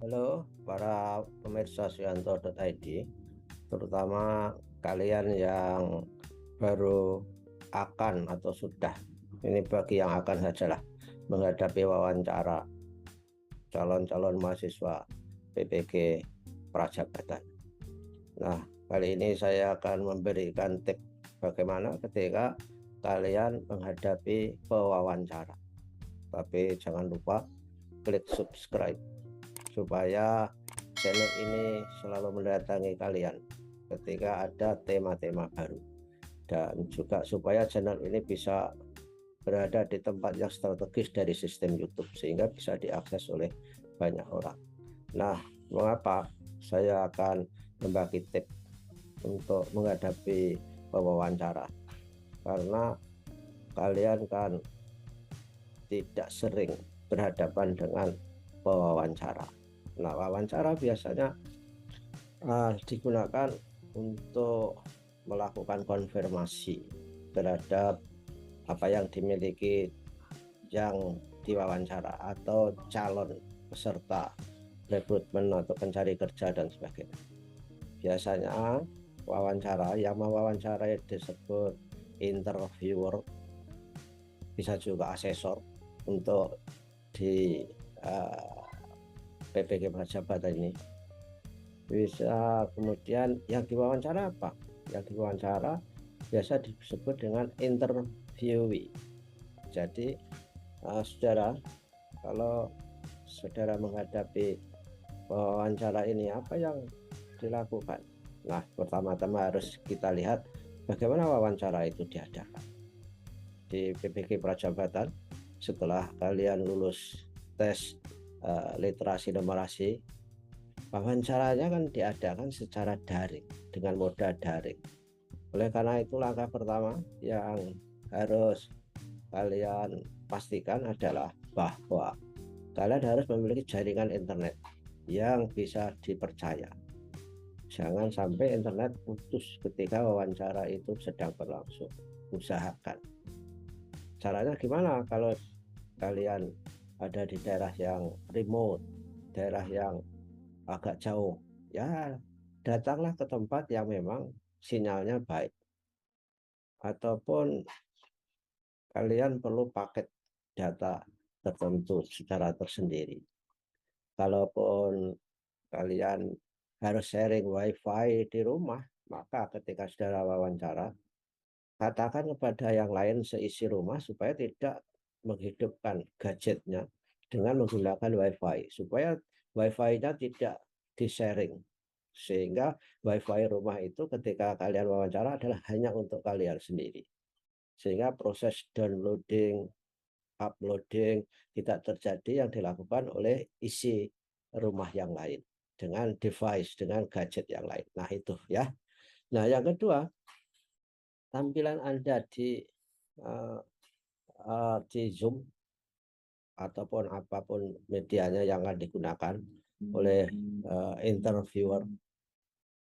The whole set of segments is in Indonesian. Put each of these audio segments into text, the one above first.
Halo para pemirsa Suyanto.id, terutama kalian yang baru akan atau sudah, ini bagi yang akan sajalah menghadapi wawancara calon-calon mahasiswa PPG Prajabatan. Nah, kali ini saya akan memberikan tips bagaimana ketika kalian menghadapi pewawancara. Tapi jangan lupa klik subscribe supaya channel ini selalu mendatangi kalian ketika ada tema-tema baru, dan juga supaya channel ini bisa berada di tempat yang strategis dari sistem YouTube sehingga bisa diakses oleh banyak orang. Nah, mengapa saya akan membagi tips untuk menghadapi wawancara? Karena kalian kan tidak sering berhadapan dengan pewawancara. Nah, wawancara biasanya digunakan untuk melakukan konfirmasi terhadap apa yang dimiliki yang diwawancara atau calon peserta rekrutmen atau pencari kerja dan sebagainya. Biasanya wawancara yang mewawancarai disebut interviewer, bisa juga asesor untuk di PPG Prajabatan ini. Bisa kemudian yang diwawancara apa? Yang diwawancara biasa disebut dengan interviewee. Jadi saudara, kalau saudara menghadapi wawancara ini, apa yang dilakukan? Nah, pertama-tama harus kita lihat bagaimana wawancara itu diadakan di PPG Prajabatan. Setelah kalian lulus tes literasi numerasi, wawancaranya kan diadakan secara daring dengan moda daring. Oleh karena itu, langkah pertama yang harus kalian pastikan adalah bahwa kalian harus memiliki jaringan internet yang bisa dipercaya. Jangan sampai internet putus ketika wawancara itu sedang berlangsung. Usahakan. Caranya gimana kalau kalian ada di daerah yang remote, daerah yang agak jauh? Ya, datanglah ke tempat yang memang sinyalnya baik, ataupun kalian perlu paket data tertentu secara tersendiri. Kalaupun kalian harus sharing wifi di rumah, maka ketika saudara wawancara, katakan kepada yang lain seisi rumah supaya tidak menghidupkan gadgetnya dengan menggunakan wifi, supaya wifi-nya tidak di-sharing, sehingga wifi rumah itu ketika kalian wawancara adalah hanya untuk kalian sendiri, sehingga proses downloading, uploading tidak terjadi yang dilakukan oleh isi rumah yang lain dengan device, dengan gadget yang lain. Nah, itu ya. Nah, yang kedua, tampilan Anda uh, di Zoom ataupun apapun medianya yang akan digunakan oleh interviewer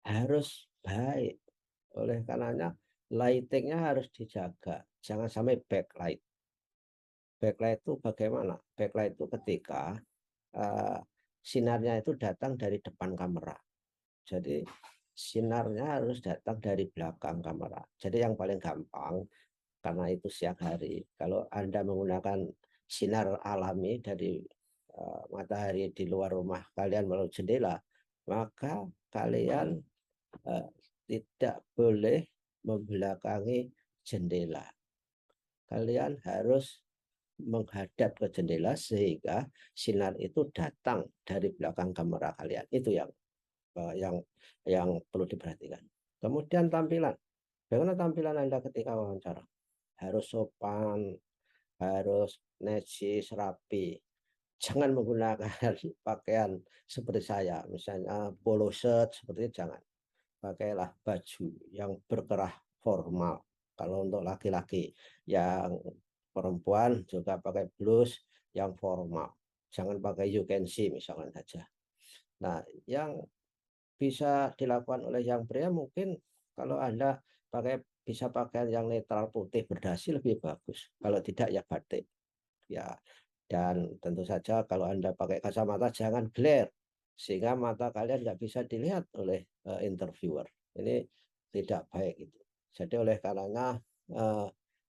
harus baik. Oleh karenanya lightingnya harus dijaga, jangan sampai backlight. Backlight itu bagaimana? Backlight itu ketika uh, sinarnya itu datang dari depan kamera. Jadi sinarnya harus datang dari belakang kamera. Jadi yang paling gampang, karena itu siang hari, kalau Anda menggunakan sinar alami dari matahari di luar rumah kalian melalui jendela, maka kalian uh, tidak boleh membelakangi jendela. Kalian harus menghadap ke jendela sehingga sinar itu datang dari belakang kamera kalian. Itu yang perlu diperhatikan. Kemudian tampilan. Bagaimana tampilan Anda ketika wawancara? Harus sopan, harus necis, rapi. Jangan menggunakan pakaian seperti saya, misalnya polo shirt, seperti itu jangan. Pakailah baju yang berkerah formal. Kalau untuk laki-laki, yang perempuan juga pakai blus yang formal. Jangan pakai you can see misalkan saja. Nah, yang bisa dilakukan oleh yang pria mungkin kalau Anda bisa pakai yang netral putih berdasi lebih bagus. Kalau tidak ya batik. Ya, dan tentu saja kalau Anda pakai kacamata jangan glare. sehingga mata kalian nggak bisa dilihat oleh interviewer. Ini tidak baik itu. Jadi oleh karenanya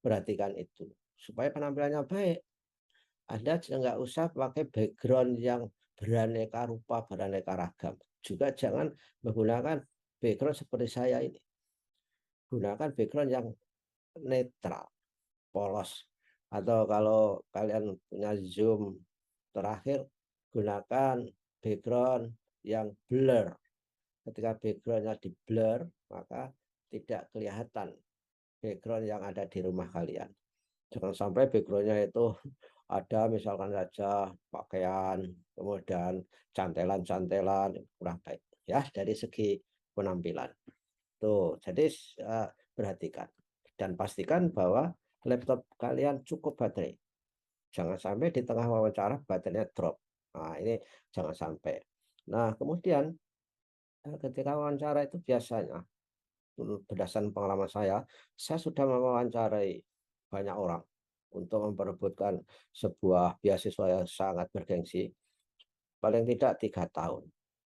perhatikan itu supaya penampilannya baik. Anda nggak usah pakai background yang beraneka rupa, beraneka ragam. Juga jangan menggunakan background seperti saya ini. Gunakan background yang netral, polos. Atau kalau kalian punya Zoom terakhir, gunakan background yang blur. Ketika backgroundnya di blur, maka tidak kelihatan background yang ada di rumah kalian. Jangan sampai backgroundnya itu ada misalkan saja pakaian, kemudian cantelan-cantelan, kurang baik. Ya, dari segi penampilan. Tuh, jadi perhatikan. Dan pastikan bahwa laptop kalian cukup baterai. Jangan sampai di tengah wawancara baterainya drop. Nah, ini jangan sampai. Nah, kemudian ketika wawancara itu biasanya, berdasarkan pengalaman saya sudah mewawancarai banyak orang untuk memperebutkan sebuah beasiswa yang sangat bergengsi, paling tidak 3 tahun.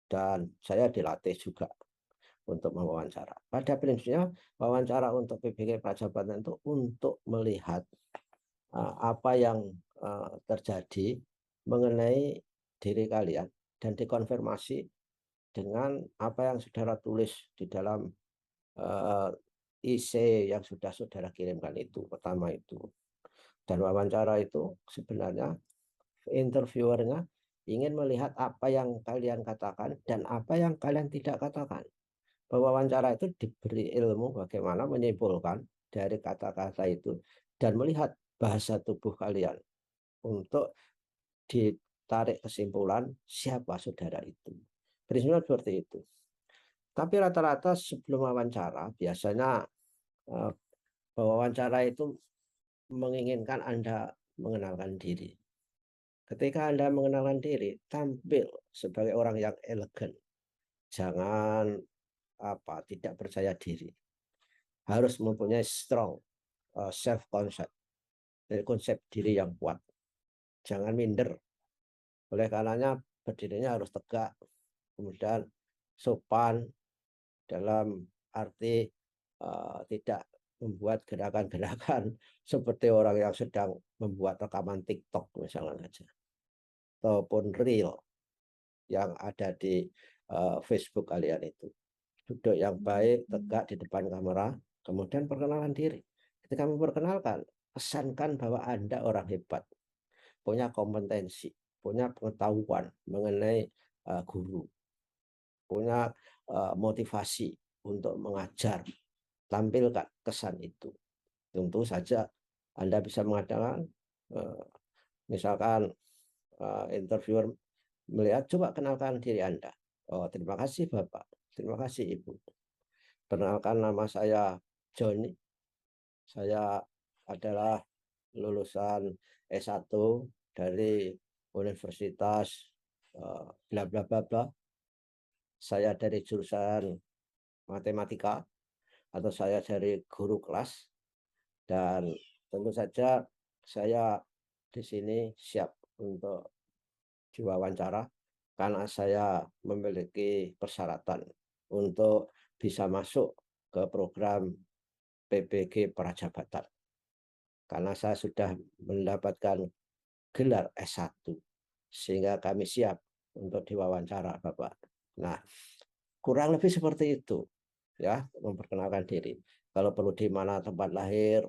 Dan saya dilatih juga untuk mewawancara. Pada prinsipnya, wawancara untuk PBG Prajabatan itu untuk melihat apa yang terjadi mengenai diri kalian dan dikonfirmasi dengan apa yang saudara tulis di dalam IC yang sudah saudara kirimkan itu. Pertama itu. Dan wawancara itu sebenarnya interviewernya ingin melihat apa yang kalian katakan dan apa yang kalian tidak katakan. Wawancara itu diberi ilmu bagaimana menyimpulkan dari kata-kata itu dan melihat bahasa tubuh kalian untuk ditarik kesimpulan siapa saudara itu. Prinsipnya seperti itu. Tapi rata-rata sebelum wawancara biasanya wawancara itu menginginkan Anda mengenalkan diri. Ketika Anda mengenalkan diri, tampil sebagai orang yang elegan. Jangan tidak percaya diri. Harus mempunyai strong self concept, konsep diri yang kuat. Jangan minder. Oleh karenanya berdirinya harus tegak, kemudian sopan dalam arti tidak membuat gerakan-gerakan seperti orang yang sedang membuat rekaman TikTok misalnya saja, ataupun reel yang ada di Facebook kalian itu. Duduk yang baik, tegak di depan kamera, kemudian perkenalan diri. Ketika memperkenalkan, kesankan bahwa Anda orang hebat, punya kompetensi, punya pengetahuan mengenai guru, punya motivasi untuk mengajar. Tampilkan kesan itu. Tentu saja Anda bisa mengatakan, misalkan interviewer melihat, coba kenalkan diri Anda. Oh, terima kasih Bapak, terima kasih Ibu. Perkenalkan, nama saya Joni. Saya adalah lulusan S1 dari Universitas bla bla bla bla. Saya dari jurusan matematika atau saya dari guru kelas, dan tentu saja saya di sini siap untuk diwawancara karena saya memiliki persyaratan untuk bisa masuk ke program PBG Prajabatan karena saya sudah mendapatkan gelar S1 sehingga kami siap untuk diwawancara Bapak. Nah, kurang lebih seperti itu ya, memperkenalkan diri. Kalau perlu di mana tempat lahir,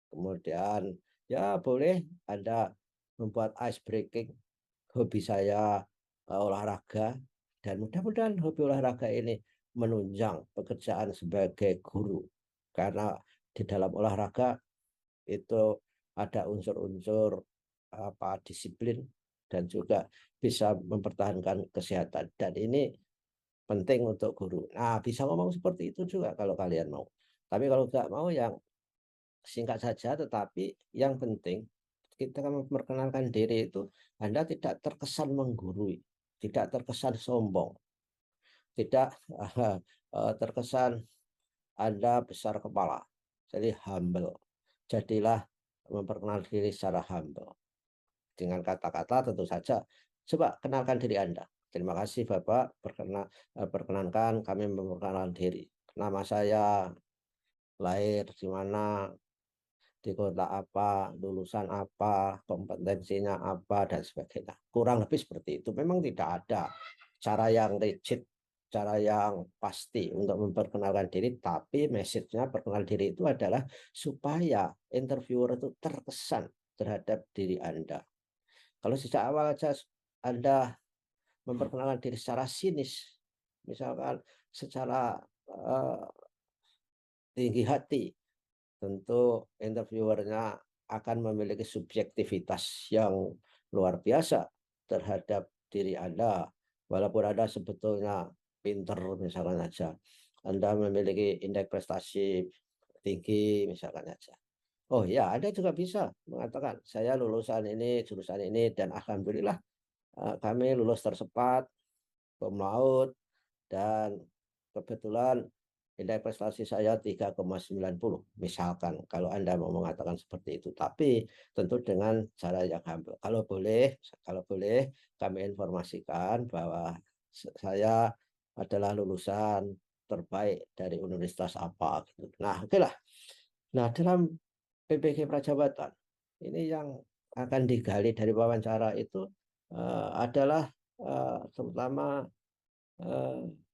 kemudian ya boleh Anda membuat ice breaking. Hobi saya olahraga, dan mudah-mudahan hobi olahraga ini menunjang pekerjaan sebagai guru karena di dalam olahraga itu ada unsur-unsur disiplin dan juga bisa mempertahankan kesehatan, dan ini penting untuk guru. Nah, bisa ngomong seperti itu juga kalau kalian mau. Tapi kalau nggak mau, yang singkat saja, tetapi yang penting kita memperkenalkan diri itu Anda tidak terkesan menggurui, tidak terkesan sombong, tidak terkesan Anda besar kepala. Jadi humble. Jadilah memperkenalkan diri secara humble. Dengan kata-kata tentu saja, coba kenalkan diri Anda. Terima kasih Bapak, perkenankan kami memperkenalkan diri. Nama saya, lahir di mana, di kota apa, lulusan apa, kompetensinya apa, dan sebagainya. Kurang lebih seperti itu. Memang tidak ada cara yang rigid, cara yang pasti untuk memperkenalkan diri, tapi message-nya perkenal diri itu adalah supaya interviewer itu terkesan terhadap diri Anda. Kalau sejak awal saja Anda memperkenalkan diri secara sinis, misalkan secara tinggi hati, tentu interviewernya akan memiliki subjektivitas yang luar biasa terhadap diri Anda. Walaupun Anda sebetulnya pinter, misalkan saja, Anda memiliki indeks prestasi tinggi, misalkan saja. Oh ya, Anda juga bisa mengatakan, saya lulusan ini, jurusan ini, dan alhamdulillah kami lulus tercepat, cum laude, dan kebetulan indeks prestasi saya 3,90 misalkan, kalau Anda mau mengatakan seperti itu, tapi tentu dengan cara yang humble. Kalau boleh kami informasikan bahwa saya adalah lulusan terbaik dari universitas apa gitu. Nah, oke lah. Nah, dalam PPG Prajabatan ini yang akan digali dari wawancara itu adalah terutama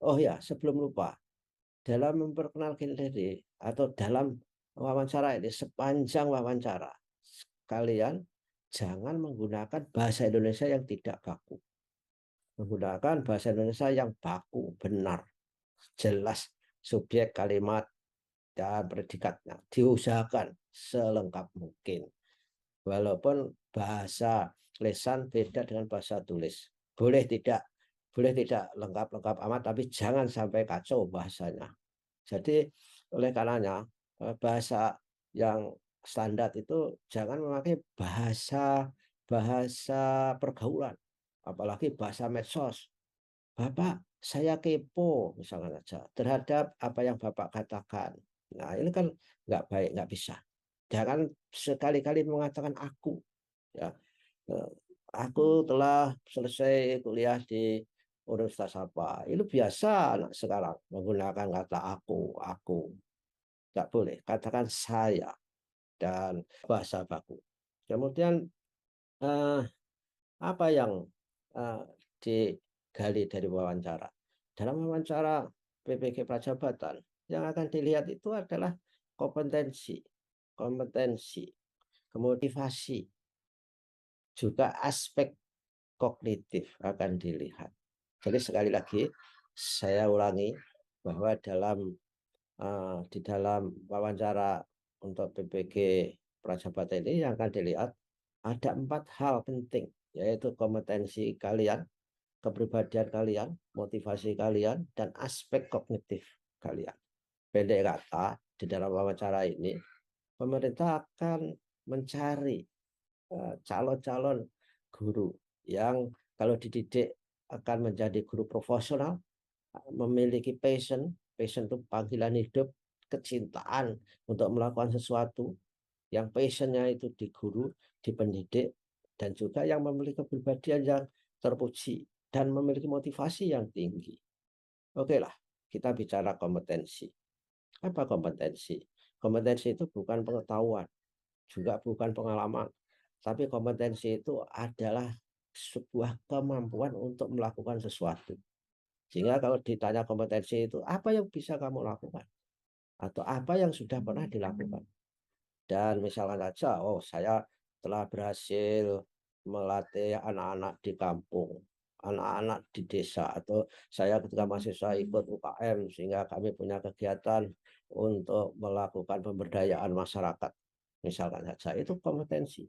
oh ya, sebelum lupa, dalam memperkenalkan diri atau dalam wawancara ini, sepanjang wawancara, kalian jangan menggunakan bahasa Indonesia yang tidak baku. Menggunakan bahasa Indonesia yang baku, benar, jelas subjek, kalimat, dan predikatnya. Diusahakan selengkap mungkin. Walaupun bahasa lesan beda dengan bahasa tulis. Boleh tidak lengkap-lengkap amat, tapi jangan sampai kacau bahasanya. Jadi oleh karenanya bahasa yang standar itu jangan memakai bahasa bahasa pergaulan, apalagi bahasa medsos. Bapak, saya kepo misalkan saja terhadap apa yang Bapak katakan. Nah, ini kan nggak baik, nggak bisa. Jangan sekali-kali mengatakan aku. Ya, Eh, aku telah selesai kuliah di universitas apa. Itu biasa anak sekarang menggunakan kata aku. Nggak boleh. Katakan saya dan bahasa baku. Kemudian eh, apa yang eh, digali dari wawancara? Dalam wawancara PPG Prajabatan, yang akan dilihat itu adalah kompetensi, kompetensi, motivasi, juga aspek kognitif akan dilihat. Jadi sekali lagi saya ulangi bahwa di dalam wawancara untuk PPG Prajabatan ini yang akan dilihat ada 4 hal penting, yaitu kompetensi kalian, kepribadian kalian, motivasi kalian, dan aspek kognitif kalian. Pendek kata, di dalam wawancara ini pemerintah akan mencari calon-calon guru yang kalau dididik akan menjadi guru profesional, memiliki passion itu panggilan hidup, kecintaan untuk melakukan sesuatu, yang passionnya itu di guru, di pendidik, dan juga yang memiliki kepribadian yang terpuji dan memiliki motivasi yang tinggi. Oke lah, kita bicara kompetensi. Apa kompetensi? Kompetensi itu bukan pengetahuan, juga bukan pengalaman, tapi kompetensi itu adalah sebuah kemampuan untuk melakukan sesuatu. Sehingga kalau ditanya kompetensi itu, apa yang bisa kamu lakukan? Atau apa yang sudah pernah dilakukan? Dan misalnya saja, oh saya telah berhasil melatih anak-anak di kampung, anak-anak di desa, atau saya ketika mahasiswa ikut UKM sehingga kami punya kegiatan untuk melakukan pemberdayaan masyarakat. Misalkan saja, itu kompetensi.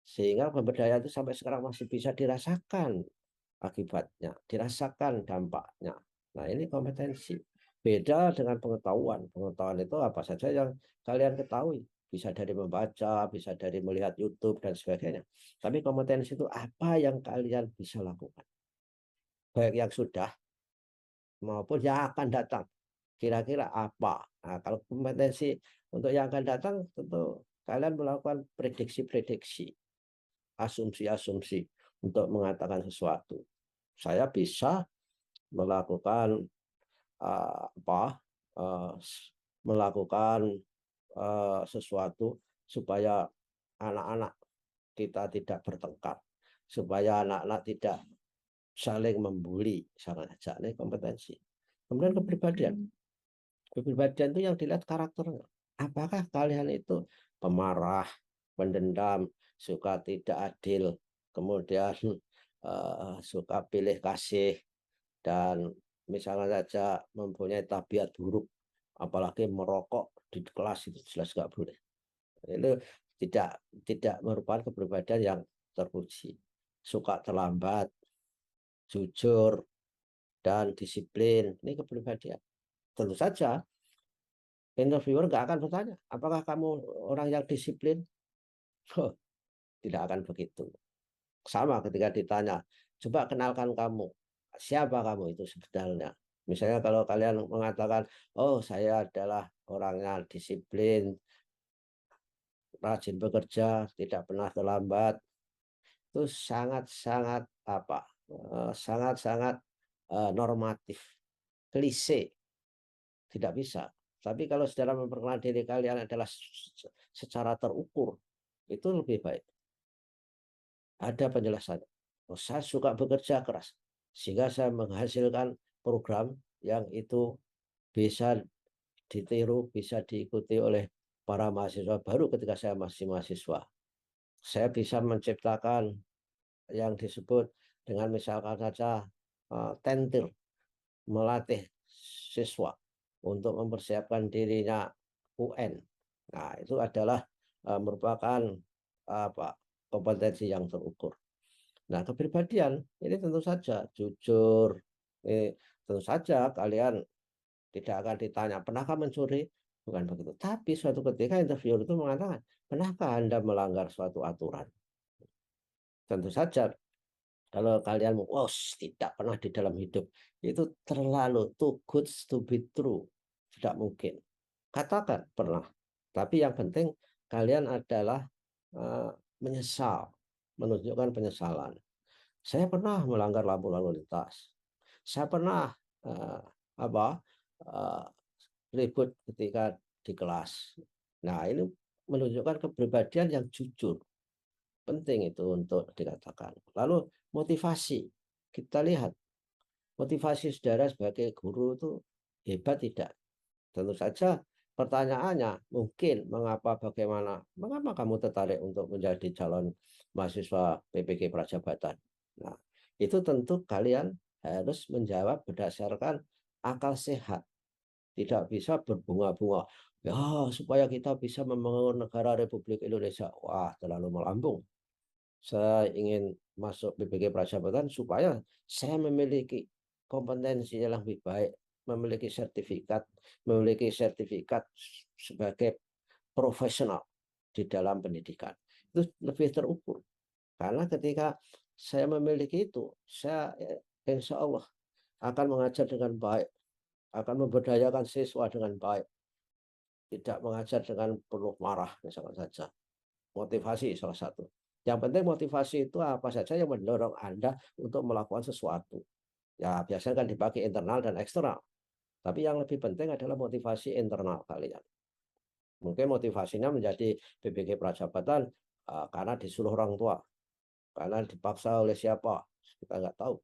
Sehingga pemberdayaan itu sampai sekarang masih bisa dirasakan akibatnya, dirasakan dampaknya. Nah, ini kompetensi. Beda dengan pengetahuan. Pengetahuan itu apa saja yang kalian ketahui. Bisa dari membaca, bisa dari melihat YouTube, dan sebagainya. Tapi kompetensi itu apa yang kalian bisa lakukan. Baik yang sudah maupun yang akan datang. Kira-kira apa? Nah, kalau kompetensi untuk yang akan datang, tentu kalian melakukan prediksi-prediksi, asumsi-asumsi untuk mengatakan sesuatu. saya bisa melakukan melakukan sesuatu supaya anak-anak kita tidak bertengkar, supaya anak-anak tidak saling membuli, sangat saja ini kompetensi. Kemudian kepribadian. Kepribadian itu yang dilihat karakternya. Apakah kalian itu pemarah, pendendam, suka tidak adil, kemudian suka pilih kasih, dan misalnya saja mempunyai tabiat buruk, apalagi merokok di kelas, itu jelas nggak boleh. Itu tidak merupakan kepribadian yang terpuji. Suka terlambat, jujur, dan disiplin, ini kepribadian. Tentu saja interviewer nggak akan bertanya, apakah kamu orang yang disiplin? Oh, tidak akan begitu. Sama ketika ditanya, coba kenalkan kamu, siapa kamu itu sebenarnya. Misalnya kalau kalian mengatakan, oh saya adalah orangnya disiplin, rajin bekerja, tidak pernah terlambat, itu sangat-sangat sangat-sangat normatif, klise, tidak bisa. Tapi kalau secara memperkenalkan diri kalian adalah secara terukur, itu lebih baik. Ada penjelasannya. Oh, saya suka bekerja keras, sehingga saya menghasilkan program yang itu bisa ditiru, bisa diikuti oleh para mahasiswa baru ketika saya masih mahasiswa. Saya bisa menciptakan yang disebut dengan misalkan saja tentir, melatih siswa untuk mempersiapkan dirinya UN. Nah, itu adalah merupakan kompetensi yang terukur. Nah, kepribadian ini tentu saja jujur. Tentu saja kalian tidak akan ditanya, pernahkah mencuri? Bukan begitu. Tapi suatu ketika interviewer itu mengatakan, pernahkah Anda melanggar suatu aturan? Tentu saja kalau kalian mau, oh, tidak pernah di dalam hidup, itu terlalu too good to be true. Tidak mungkin. Katakan pernah. Tapi yang penting kalian adalah menyesal, menunjukkan penyesalan. Saya pernah melanggar lampu lalu lintas. Saya pernah uh, apa uh, ribut ketika di kelas. Nah, ini menunjukkan kepribadian yang jujur. Penting itu untuk dikatakan. Lalu motivasi. Kita lihat motivasi saudara sebagai guru itu hebat tidak? Tentu saja pertanyaannya mungkin mengapa kamu tertarik untuk menjadi calon mahasiswa PPG Prajabatan. Nah, itu tentu kalian harus menjawab berdasarkan akal sehat, tidak bisa berbunga-bunga. Ya, supaya kita bisa membangun negara Republik Indonesia. Wah, terlalu melambung. Saya ingin masuk PPG Prajabatan supaya saya memiliki kompetensi yang lebih baik, memiliki sertifikat sebagai profesional di dalam pendidikan. Itu lebih terukur. Karena ketika saya memiliki itu, saya insya Allah akan mengajar dengan baik, akan memberdayakan siswa dengan baik, tidak mengajar dengan penuh marah, misalkan saja. Motivasi salah satu. Yang penting motivasi itu apa saja yang mendorong Anda untuk melakukan sesuatu. Ya, biasanya kan dipakai internal dan eksternal. Tapi yang lebih penting adalah motivasi internal kalian. Mungkin motivasinya menjadi PPG Prajabatan karena disuruh orang tua, karena dipaksa oleh siapa, kita nggak tahu.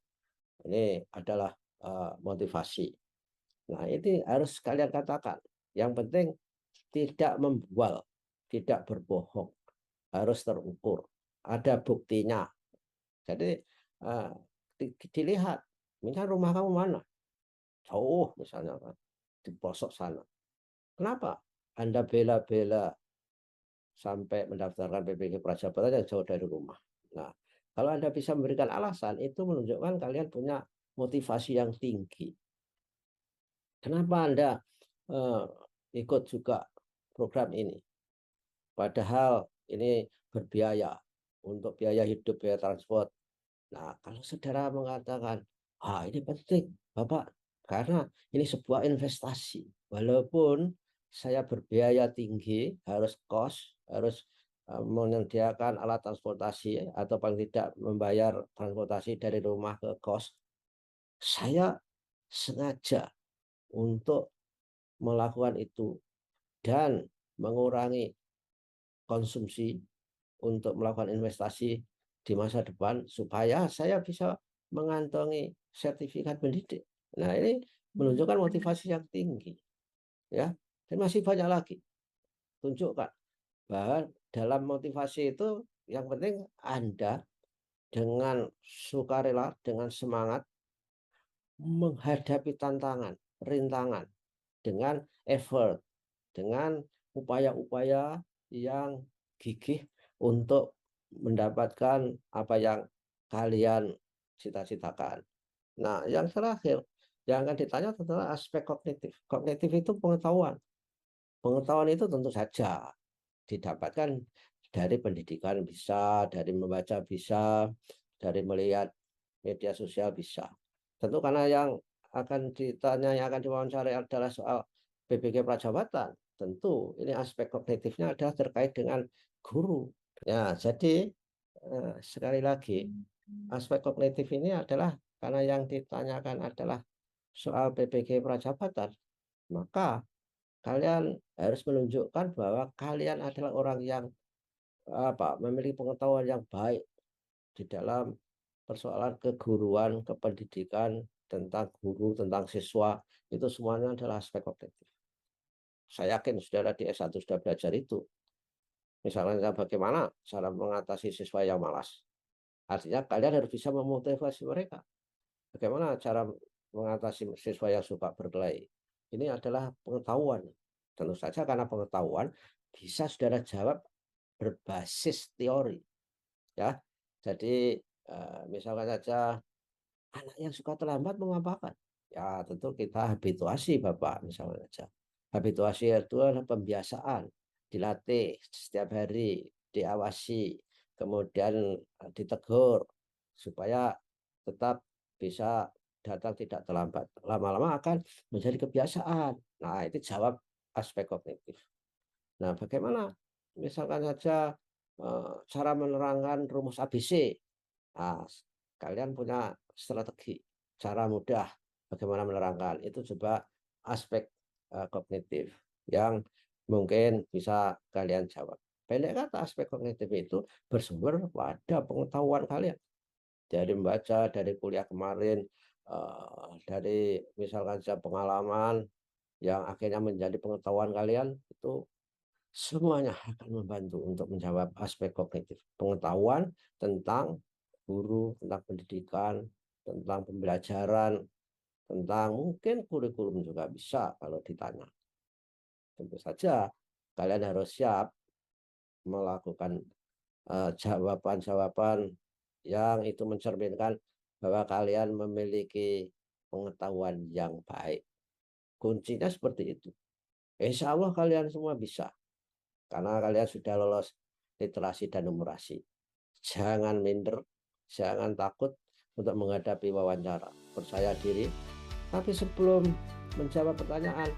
Ini adalah motivasi. Nah, ini harus kalian katakan. Yang penting tidak membual, tidak berbohong, harus terukur. Ada buktinya. Jadi dilihat, misalnya rumah kamu mana? Jauh misalnya kan, di pelosok sana. Kenapa Anda bela-bela sampai mendaftarkan PPG Prajabatan yang jauh dari rumah? Nah, kalau Anda bisa memberikan alasan, itu menunjukkan kalian punya motivasi yang tinggi. Kenapa Anda ikut juga program ini? Padahal ini berbiaya untuk biaya hidup, biaya transport. Nah, kalau saudara mengatakan, ini penting, Bapak, karena ini sebuah investasi. Walaupun saya berbiaya tinggi, harus kos, harus menyediakan alat transportasi atau paling tidak membayar transportasi dari rumah ke kos, saya sengaja untuk melakukan itu dan mengurangi konsumsi untuk melakukan investasi di masa depan supaya saya bisa mengantongi sertifikat pendidik. Nah, ini menunjukkan motivasi yang tinggi, ya. Dan masih banyak lagi. Tunjukkan bahwa dalam motivasi itu yang penting Anda dengan sukarela, dengan semangat menghadapi tantangan, rintangan dengan effort, dengan upaya-upaya yang gigih untuk mendapatkan apa yang kalian cita-citakan. Nah, yang terakhir yang akan ditanya adalah aspek kognitif. Kognitif itu pengetahuan. Pengetahuan itu tentu saja didapatkan dari pendidikan bisa, dari membaca bisa, dari melihat media sosial bisa. Tentu karena yang akan ditanya, yang akan diwawancarai adalah soal PBG Prajabatan. Tentu ini aspek kognitifnya adalah terkait dengan guru. Ya, jadi sekali lagi aspek kognitif ini adalah karena yang ditanyakan adalah soal PBG Prajabatan, maka kalian harus menunjukkan bahwa kalian adalah orang yang memiliki pengetahuan yang baik di dalam persoalan keguruan, kependidikan, tentang guru, tentang siswa, itu semuanya adalah aspek kognitif. Saya yakin saudara di S1 sudah belajar itu. Misalnya bagaimana cara mengatasi siswa yang malas. Artinya kalian harus bisa memotivasi mereka. Bagaimana cara mengatasi siswa yang suka berkelahi. Ini adalah pengetahuan. Tentu saja karena pengetahuan bisa saudara jawab berbasis teori. Ya, jadi misalkan saja anak yang suka terlambat mengapakan? Ya tentu kita habituasi Bapak misalnya saja. Habituasi itu adalah pembiasaan, dilatih setiap hari, diawasi, kemudian ditegur supaya tetap bisa datang tidak terlambat. Lama-lama akan menjadi kebiasaan. Nah, itu jawab aspek kognitif. Nah, bagaimana misalkan saja cara menerangkan rumus ABC. Nah, kalian punya strategi, cara mudah bagaimana menerangkan. Itu coba aspek kognitif yang mungkin bisa kalian jawab. Pendek kata, aspek kognitif itu bersumber pada pengetahuan kalian. Dari membaca, dari kuliah kemarin, dari misalkan saja pengalaman yang akhirnya menjadi pengetahuan kalian, itu semuanya akan membantu untuk menjawab aspek kognitif. Pengetahuan tentang guru, tentang pendidikan, tentang pembelajaran, tentang mungkin kurikulum juga bisa kalau ditanya. Tentu saja kalian harus siap melakukan jawaban-jawaban yang itu mencerminkan bahwa kalian memiliki pengetahuan yang baik. Kuncinya seperti itu. Insya Allah kalian semua bisa. Karena kalian sudah lolos literasi dan numerasi. Jangan minder, jangan takut untuk menghadapi wawancara. Percaya diri. Tapi sebelum menjawab pertanyaan,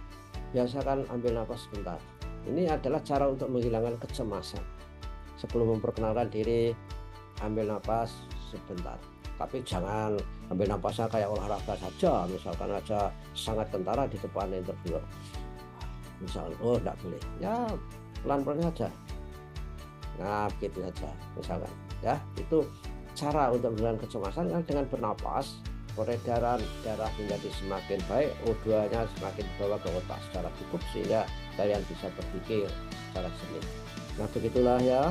biasakan ambil nafas sebentar. Ini adalah cara untuk menghilangkan kecemasan. Sebelum memperkenalkan diri, ambil nafas sebentar. Tapi jangan ambil nafasnya kayak olahraga saja. Misalkan aja sangat kentara di depan interviewer. Misalkan, oh enggak boleh. Ya, pelan-pelan saja. Nah, begitu saja misalkan. Ya, itu cara untuk menghilangkan kecemasan kan dengan bernapas, peredaran darah menjadi semakin baik, O2-nya semakin dibawa ke otak secara cukup sehingga kalian bisa berpikir secara jernih. Nah, begitulah ya,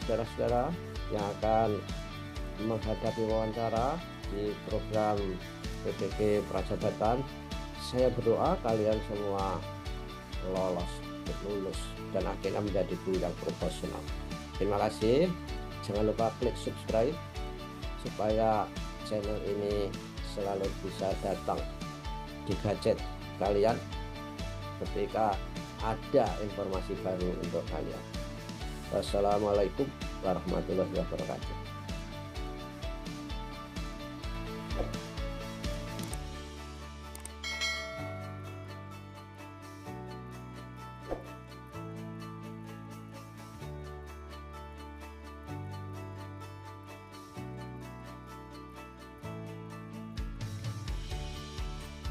saudara-saudara yang akan menghadapi wawancara di program PBG Prajabatan. Saya berdoa kalian semua lolos, lulus, dan akhirnya menjadi guru yang profesional. Terima kasih. Jangan lupa klik subscribe supaya channel ini selalu bisa datang di gadget kalian ketika ada informasi baru untuk kalian. Wassalamualaikum warahmatullahi wabarakatuh.